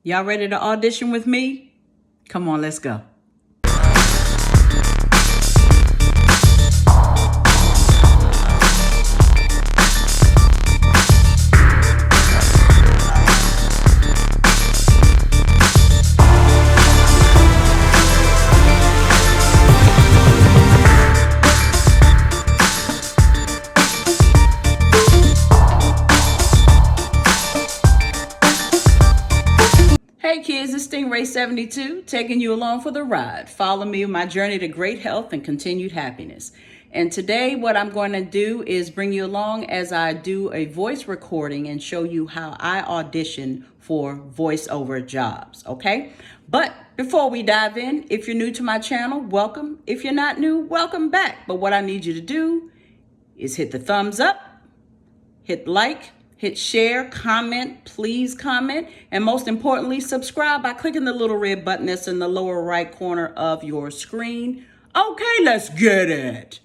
Y'all ready to audition with me? Come on, let's go. Hey kids, it's StingRae 72 taking you along for the ride. Follow me on my journey to great health and continued happiness. And today what I'm going to do is bring you along as I do a voice recording and show you how I audition for voiceover jobs, okay? But before we dive in, if you're new to my channel, welcome. If you're not new, welcome back. But what I need you to do is hit the thumbs up, hit like, hit share, comment, please comment, and most importantly, subscribe by clicking the little red button that's in the lower right corner of your screen. Okay, let's get it.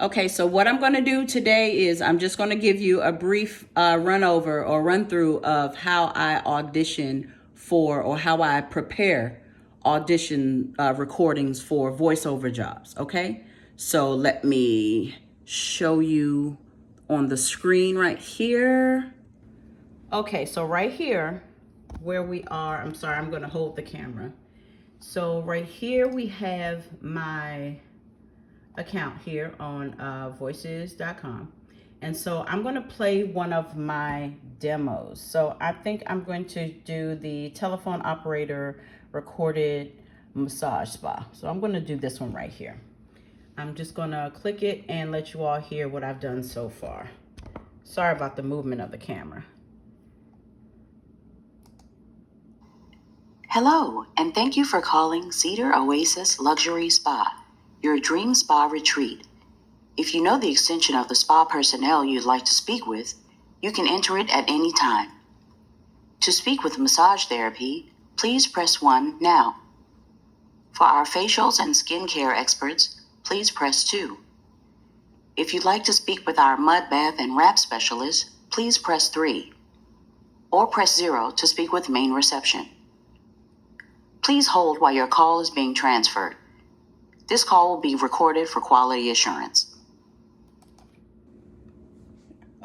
Okay, so what I'm going to do today is I'm just going to give you a brief run over or run through of how I audition for or how I prepare audition recordings for voiceover jobs, okay? So let me show you on the screen right here. Okay, so right here where we are, I'm sorry, I'm going to hold the camera. So right here we have my account here on voices.com. And so I'm going to play one of my demos. So I think I'm going to do the telephone operator recorded massage spa. So I'm going to do this one right here. I'm just going to click it and let you all hear what I've done so far. Sorry about the movement of the camera. Hello, and thank you for calling Cedar Oasis Luxury Spa, your dream spa retreat. If you know the extension of the spa personnel you'd like to speak with, you can enter it at any time. To speak with massage therapy, please press 1 now. For our facials and skincare experts, please press 2. If you'd like to speak with our mud bath and wrap specialist, please press 3. Or press 0 to speak with main reception. Please hold while your call is being transferred. This call will be recorded for quality assurance.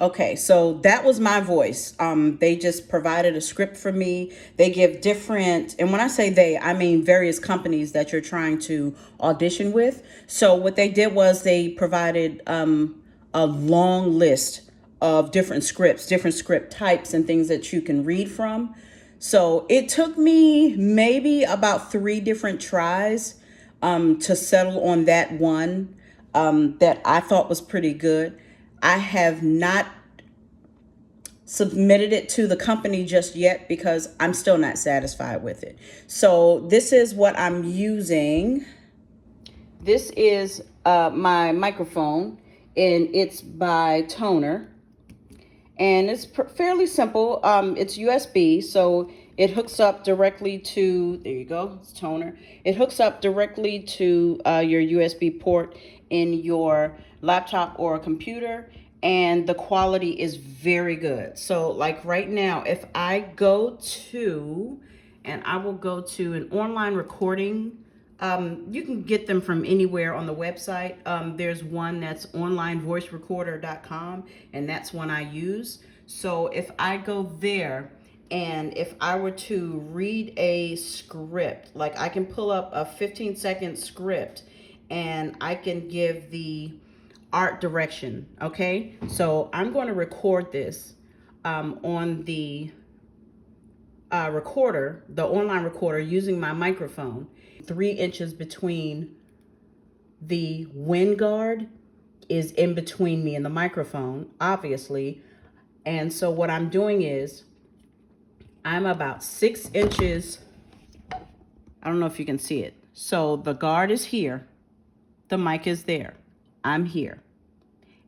Okay, so that was my voice. They just provided a script for me. They give different, and when I say they, I mean various companies that you're trying to audition with. So what they did was they provided a long list of different scripts, different script types and things that you can read from. So it took me maybe about 3 different tries to settle on that one that I thought was pretty good. I have not submitted it to the company just yet because I'm still not satisfied with it. So this is what I'm using. This is my microphone, and it's by Toner. And it's fairly simple. It's USB, so it hooks up directly to, there you go, it's Toner. It hooks up directly to your USB port in your laptop or a computer, and the quality is very good. So like right now, if I go to, and I will go to an online recording, you can get them from anywhere on the website. There's one that's onlinevoicerecorder.com, and that's one I use. So if I go there, and if I were to read a script, like I can pull up a 15-second script and I can give the art direction, okay? So I'm going to record this on the recorder, the online recorder, using my microphone. 3 inches between the wind guard is in between me and the microphone, obviously. And so what I'm doing is I'm about 6 inches. I don't know if you can see it. So the guard is here. The mic is there. I'm here.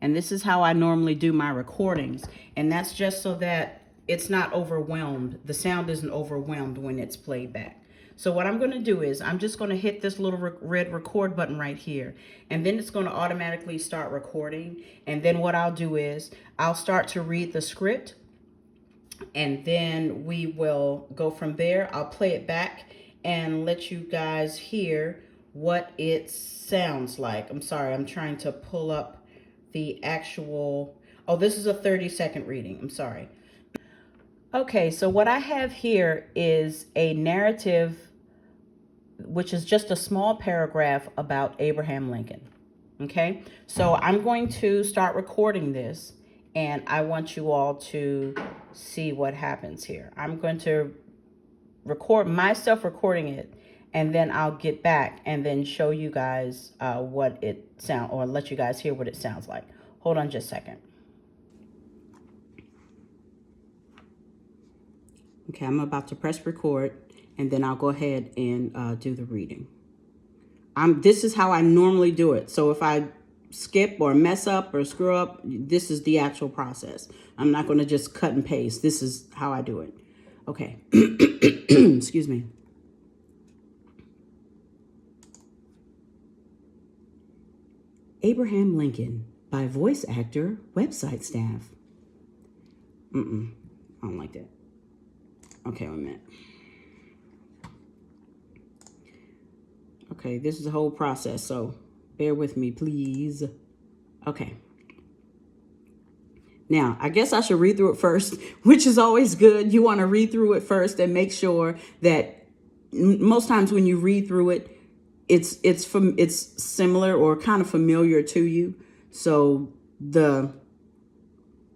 And this is how I normally do my recordings. And that's just so that it's not overwhelmed. The sound isn't overwhelmed when it's played back. So what I'm going to do is I'm just going to hit this little red record button right here. And then it's going to automatically start recording. And then what I'll do is I'll start to read the script. and then we will go from there. I'll play it back and let you guys hear what it sounds like. I'm sorry, I'm trying to pull up the actual, oh, this is a 30-second reading. I'm sorry. Okay, so what I have here is a narrative, which is just a small paragraph about Abraham Lincoln. Okay, so I'm going to start recording this, and I want you all to see what happens here. I'm going to record myself recording it, and then I'll get back and then show you guys what it sound, or let you guys hear what it sounds like. Hold on just a second. Okay, I'm about to press record, and then I'll go ahead and do the reading. This is how I normally do it. So if I skip or mess up or screw up, this is the actual process. I'm not going to just cut and paste. This is how I do it. Okay. Excuse me. Abraham Lincoln by voice actor, website staff. I don't like that. Okay, wait a minute. Okay, this is a whole process, so bear with me, please. Okay. Now, I guess I should read through it first, which is always good. You want to read through it first and make sure that most times when you read through it, it's similar or kind of familiar to you. So the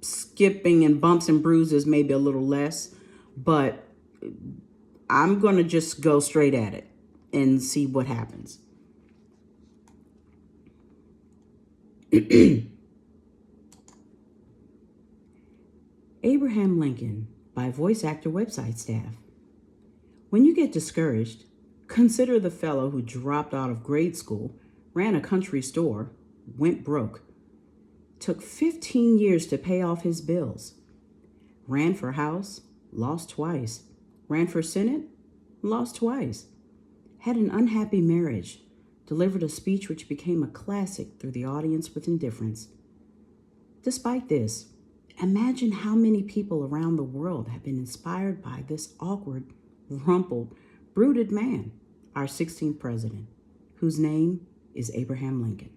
skipping and bumps and bruises may be a little less, but I'm going to just go straight at it and see what happens. Abraham Lincoln by voice actor website staff. When you get discouraged, consider the fellow who dropped out of grade school, ran a country store, went broke, took 15 years to pay off his bills, ran for House, lost twice, ran for Senate, lost twice, had an unhappy marriage, delivered a speech which became a classic through the audience with indifference. Despite this, imagine how many people around the world have been inspired by this awkward, rumpled, brooded man, our 16th president, whose name is Abraham Lincoln.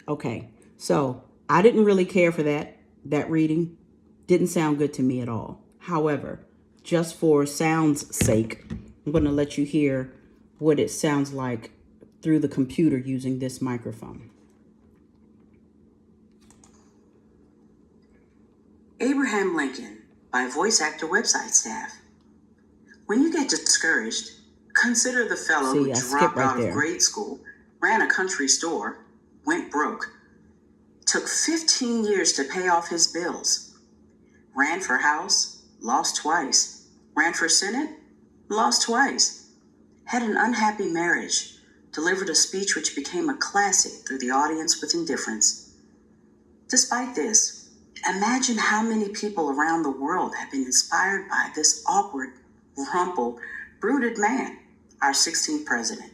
Okay, so I didn't really care for that reading. Didn't sound good to me at all. However, just for sound's sake, I'm going to let you hear what it sounds like through the computer using this microphone. Abraham Lincoln by voice actor website staff. When you get discouraged, consider the fellow who dropped out of grade school, ran a country store, went broke, took 15 years to pay off his bills, ran for House, lost twice, ran for Senate, lost twice, had an unhappy marriage, delivered a speech which became a classic through the audience with indifference. Despite this, imagine how many people around the world have been inspired by this awkward, rumpled, brooded man, our 16th president,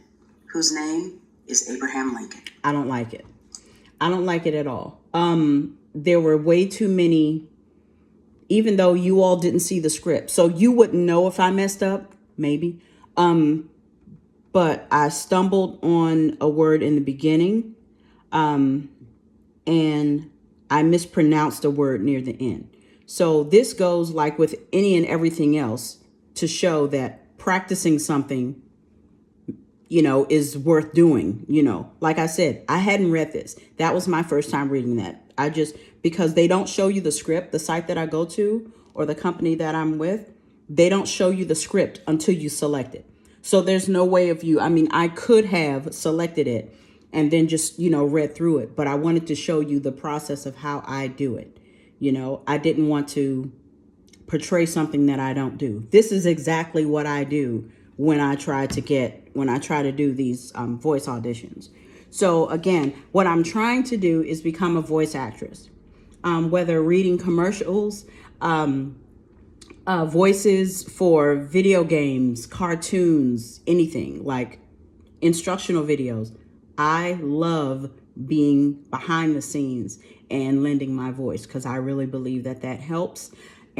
whose name is Abraham Lincoln. I don't like it. I don't like it at all. There were way too many, even though you all didn't see the script. So you wouldn't know if I messed up, maybe. But I stumbled on a word in the beginning, and I mispronounced a word near the end. So this goes like with any and everything else to show that practicing something, is worth doing. Like I said, I hadn't read this. That was my first time reading that. Because they don't show you the script, the site that I go to or the company that I'm with, they don't show you the script until you select it. So there's no way of I could have selected it and then just, read through it. But I wanted to show you the process of how I do it. I didn't want to portray something that I don't do. This is exactly what I do when I try to do these voice auditions. So again, what I'm trying to do is become a voice actress. Whether reading commercials, voices for video games, cartoons, anything like instructional videos. I love being behind the scenes and lending my voice because I really believe that helps.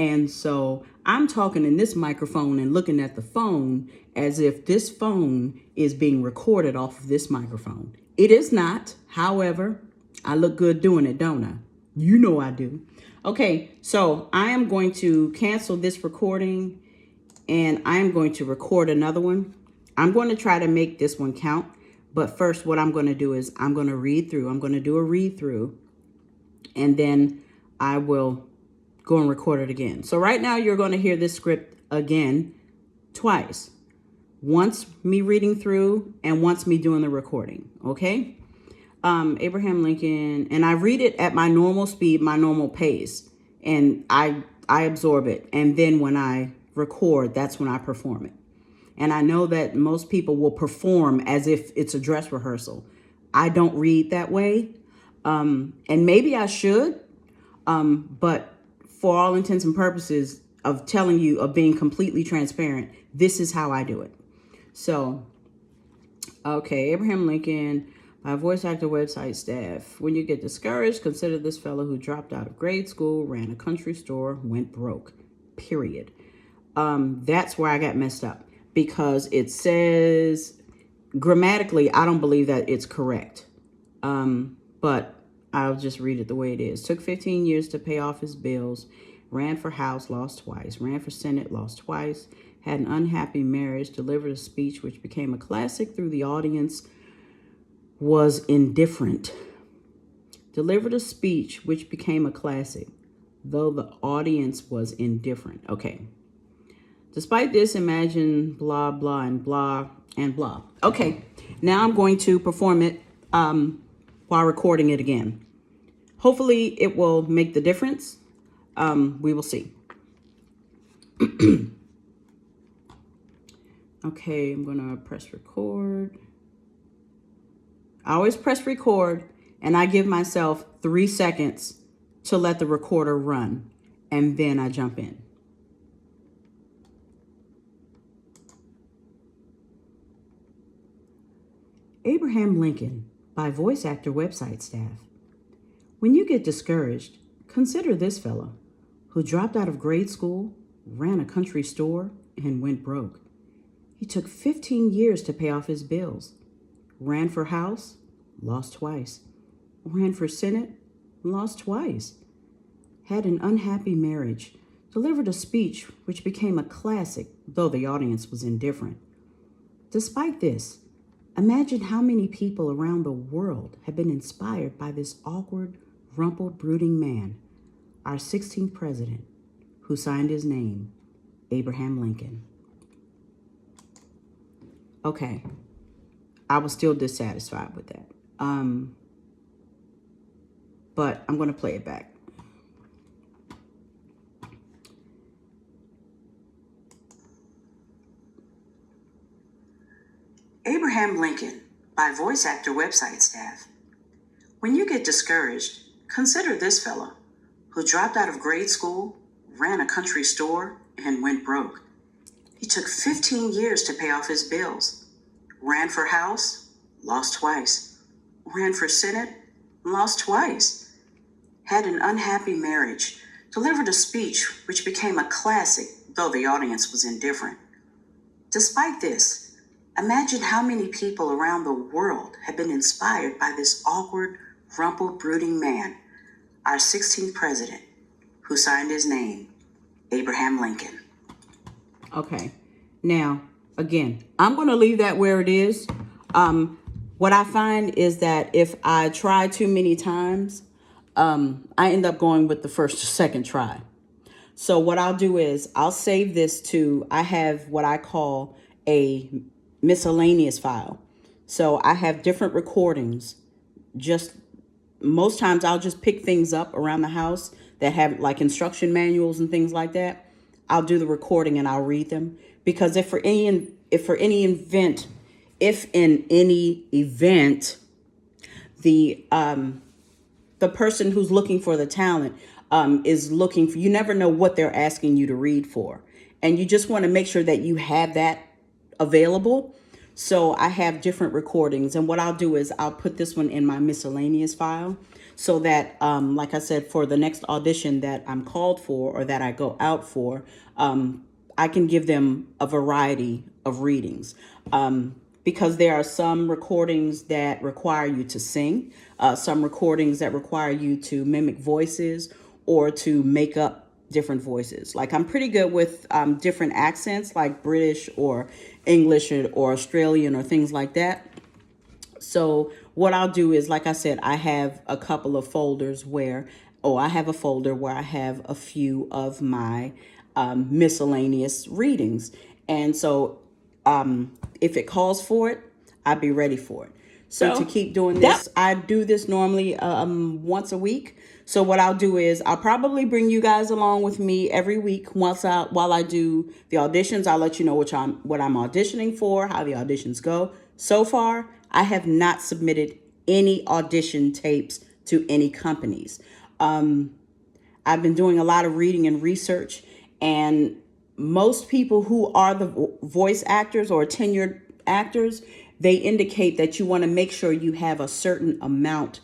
And so I'm talking in this microphone and looking at the phone as if this phone is being recorded off of this microphone. It is not. However, I look good doing it, don't I? You know I do. Okay, so I am going to cancel this recording and I'm going to record another one. I'm going to try to make this one count. But first, what I'm going to do is I'm going to read through. I'm going to do a read through and then I will go and record it again. So right now you're going to hear this script again twice. Once me reading through and once me doing the recording. Okay. Abraham Lincoln, and I read it at my normal speed, my normal pace, and I absorb it. And then when I record, that's when I perform it. And I know that most people will perform as if it's a dress rehearsal. I don't read that way. And maybe I should, but for all intents and purposes of telling you, of being completely transparent, this is how I do it. So, okay, Abraham Lincoln, by voice actor website staff. When you get discouraged, consider this fellow who dropped out of grade school, ran a country store, went broke, period. That's where I got messed up because it says grammatically, I don't believe that it's correct. But I'll just read it the way it is. Took 15 years to pay off his bills. Ran for House, lost twice. Ran for Senate, lost twice. Had an unhappy marriage. Delivered a speech which became a classic through the audience. Was indifferent. Delivered a speech which became a classic, though the audience was indifferent. Okay. Despite this, imagine blah, blah, and blah, and blah. Okay. Now I'm going to perform it while recording it again. Hopefully it will make the difference. We will see. Okay, I'm going to press record. I always press record and I give myself 3 seconds to let the recorder run and then I jump in. Abraham Lincoln by voice actor website staff. When you get discouraged, consider this fellow who dropped out of grade school, ran a country store, and went broke. He took 15 years to pay off his bills. Ran for House, lost twice. Ran for Senate, lost twice. Had an unhappy marriage. Delivered a speech which became a classic, though the audience was indifferent. Despite this, imagine how many people around the world have been inspired by this awkward, rumpled, brooding man, our 16th president, who signed his name, Abraham Lincoln. Okay. I was still dissatisfied with that. But I'm going to play it back. Abraham Lincoln by voice actor website staff. When you get discouraged, consider this fellow who dropped out of grade school, ran a country store, and went broke. He took 15 years to pay off his bills. Ran for House, lost twice. Ran for Senate, lost twice. Had an unhappy marriage. Delivered a speech which became a classic, though the audience was indifferent. Despite this, imagine how many people around the world have been inspired by this awkward, rumpled, brooding man, our 16th president, who signed his name, Abraham Lincoln. Okay, now, again, I'm going to leave that where it is. What I find is that if I try too many times, I end up going with the first or second try. So what I'll do is I'll save this to, I have what I call a miscellaneous file. So I have different recordings. Just most times I'll just pick things up around the house that have like instruction manuals and things like that. I'll do the recording and I'll read them, because if in any event the person who's looking for the talent is looking for, you never know what they're asking you to read for, and you just want to make sure that you have that available. So I have different recordings, and what I'll do is I'll put this one in my miscellaneous file. so that, like I said, for the next audition that I'm called for or that I go out for, I can give them a variety of readings. Because there are some recordings that require you to sing, some recordings that require you to mimic voices or to make up different voices. Like I'm pretty good with different accents, like British or English or Australian or things like that. So what I'll do is, like I said, I have a couple of folders where, I have a folder where I have a few of my miscellaneous readings. And so if it calls for it, I'd be ready for it. So to keep doing this, I do this normally once a week. So what I'll do is I'll probably bring you guys along with me every week while I do the auditions. I'll let you know what I'm auditioning for, how the auditions go. So far, I have not submitted any audition tapes to any companies. I've been doing a lot of reading and research, and most people who are the voice actors or tenured actors, they indicate that you want to make sure you have a certain amount.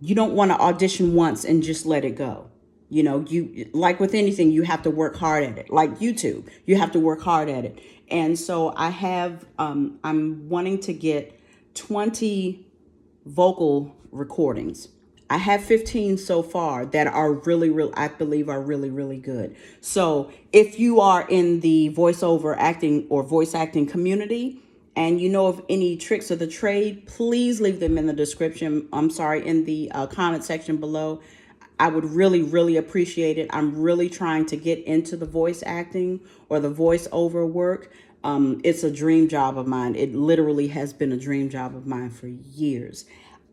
You don't want to audition once and just let it go. You know, you, like with anything, you have to work hard at it. Like YouTube, you have to work hard at it. And so I have, I'm wanting to get 20 vocal recordings. I have 15 so far that are I believe are really, really good. So if you are in the voiceover acting or voice acting community and you know of any tricks of the trade, please leave them in the description. In the comment section below. I would really, really appreciate it. I'm really trying to get into the voice acting or the voiceover work. It's a dream job of mine. It literally has been a dream job of mine for years.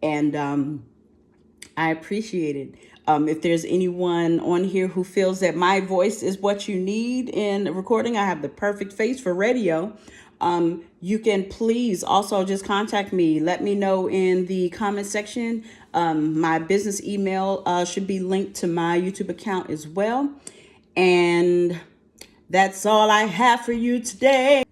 And I appreciate it. If there's anyone on here who feels that my voice is what you need in a recording, I have the perfect face for radio. You can please also just contact me. Let me know in the comment section. My business email should be linked to my YouTube account as well. And that's all I have for you today.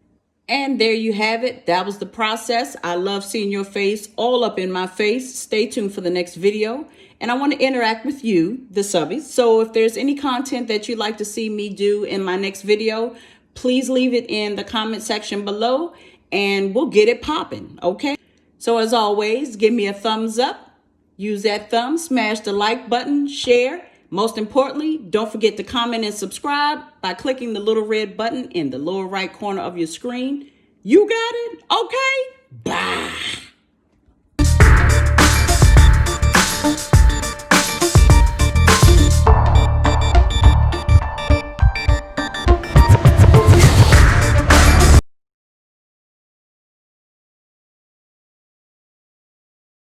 And there you have it. That was the process. I love seeing your face all up in my face. Stay tuned for the next video. And I want to interact with you, the subbies. So if there's any content that you'd like to see me do in my next video, please leave it in the comment section below and we'll get it popping, okay? So as always, give me a thumbs up. Use that thumb, smash the like button, share. Most importantly, don't forget to comment and subscribe by clicking the little red button in the lower right corner of your screen. You got it? Okay? Bye.